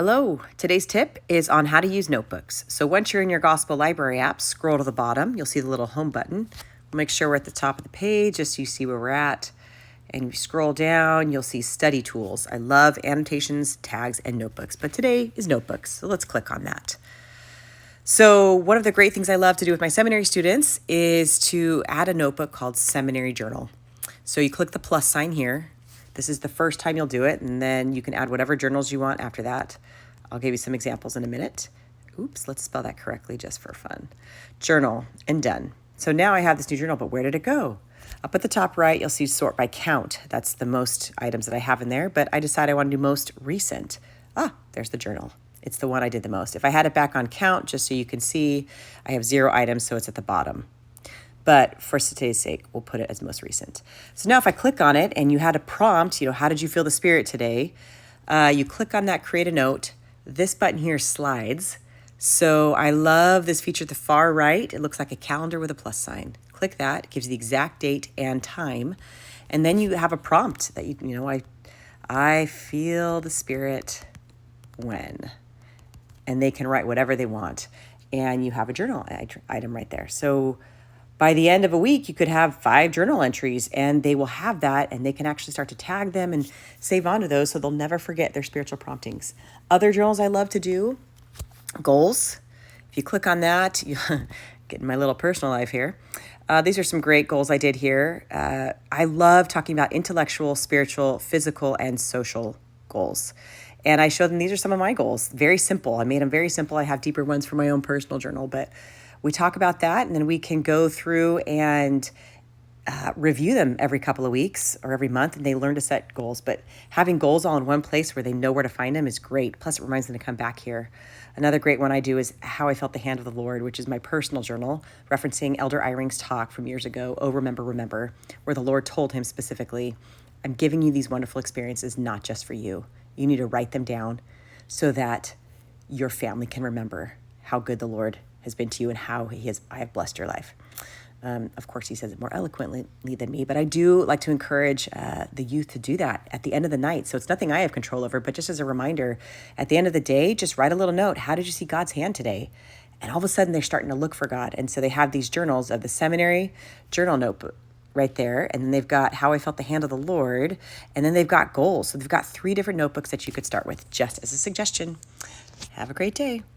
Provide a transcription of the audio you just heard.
Hello, today's tip is on how to use notebooks. So once you're in your Gospel Library app, scroll to the bottom, you'll see the little home button. We'll make sure we're at the top of the page just so you see where we're at. And you scroll down, you'll see study tools. I love annotations, tags, and notebooks, but today is notebooks, so let's click on that. So one of the great things I love to do with my seminary students is to add a notebook called Seminary Journal. So you click the plus sign here. This is the first time you'll do it, and then you can add whatever journals you want after that. I'll give you some examples in a minute. Oops, let's spell that correctly just for fun. Journal, and done. So now I have this new journal, but where did it go? Up at the top right, you'll see sort by count. That's the most items that I have in there, but I decided I want to do most recent. There's the journal. It's the one I did the most. If I had it back on count, just so you can see, I have 0 items, so it's at the bottom. But for today's sake, we'll put it as most recent. So now if I click on it and you had a prompt, how did you feel the Spirit today? You click on that, create a note. This button here slides. So I love this feature at the far right. It looks like a calendar with a plus sign. Click that, it gives you the exact date and time. And then you have a prompt that I feel the Spirit when. And they can write whatever they want. And you have a journal item right there. So by the end of a week, you could have 5 journal entries, and they will have that, and they can actually start to tag them and save onto those so they'll never forget their spiritual promptings. Other journals I love to do, goals. If you click on that, you get in my little personal life here. These are some great goals I did here. I love talking about intellectual, spiritual, physical, and social goals. And I show them these are some of my goals. Very simple. I made them very simple. I have deeper ones for my own personal journal, but we talk about that, and then we can go through and review them every couple of weeks or every month, and they learn to set goals. But having goals all in one place where they know where to find them is great. Plus, it reminds them to come back here. Another great one I do is How I Felt the Hand of the Lord, which is my personal journal, referencing Elder Eyring's talk from years ago, Oh, Remember, Remember, where the Lord told him specifically, I'm giving you these wonderful experiences not just for you. You need to write them down so that your family can remember how good the Lord has been to you and how I have blessed your life. Of course, he says it more eloquently than me, but I do like to encourage the youth to do that at the end of the night. So it's nothing I have control over, but just as a reminder, at the end of the day, just write a little note. How did you see God's hand today? And all of a sudden, they're starting to look for God. And so they have these journals of the Seminary Journal notebook right there. And then they've got How I Felt the Hand of the Lord. And then they've got goals. So they've got 3 different notebooks that you could start with, just as a suggestion. Have a great day.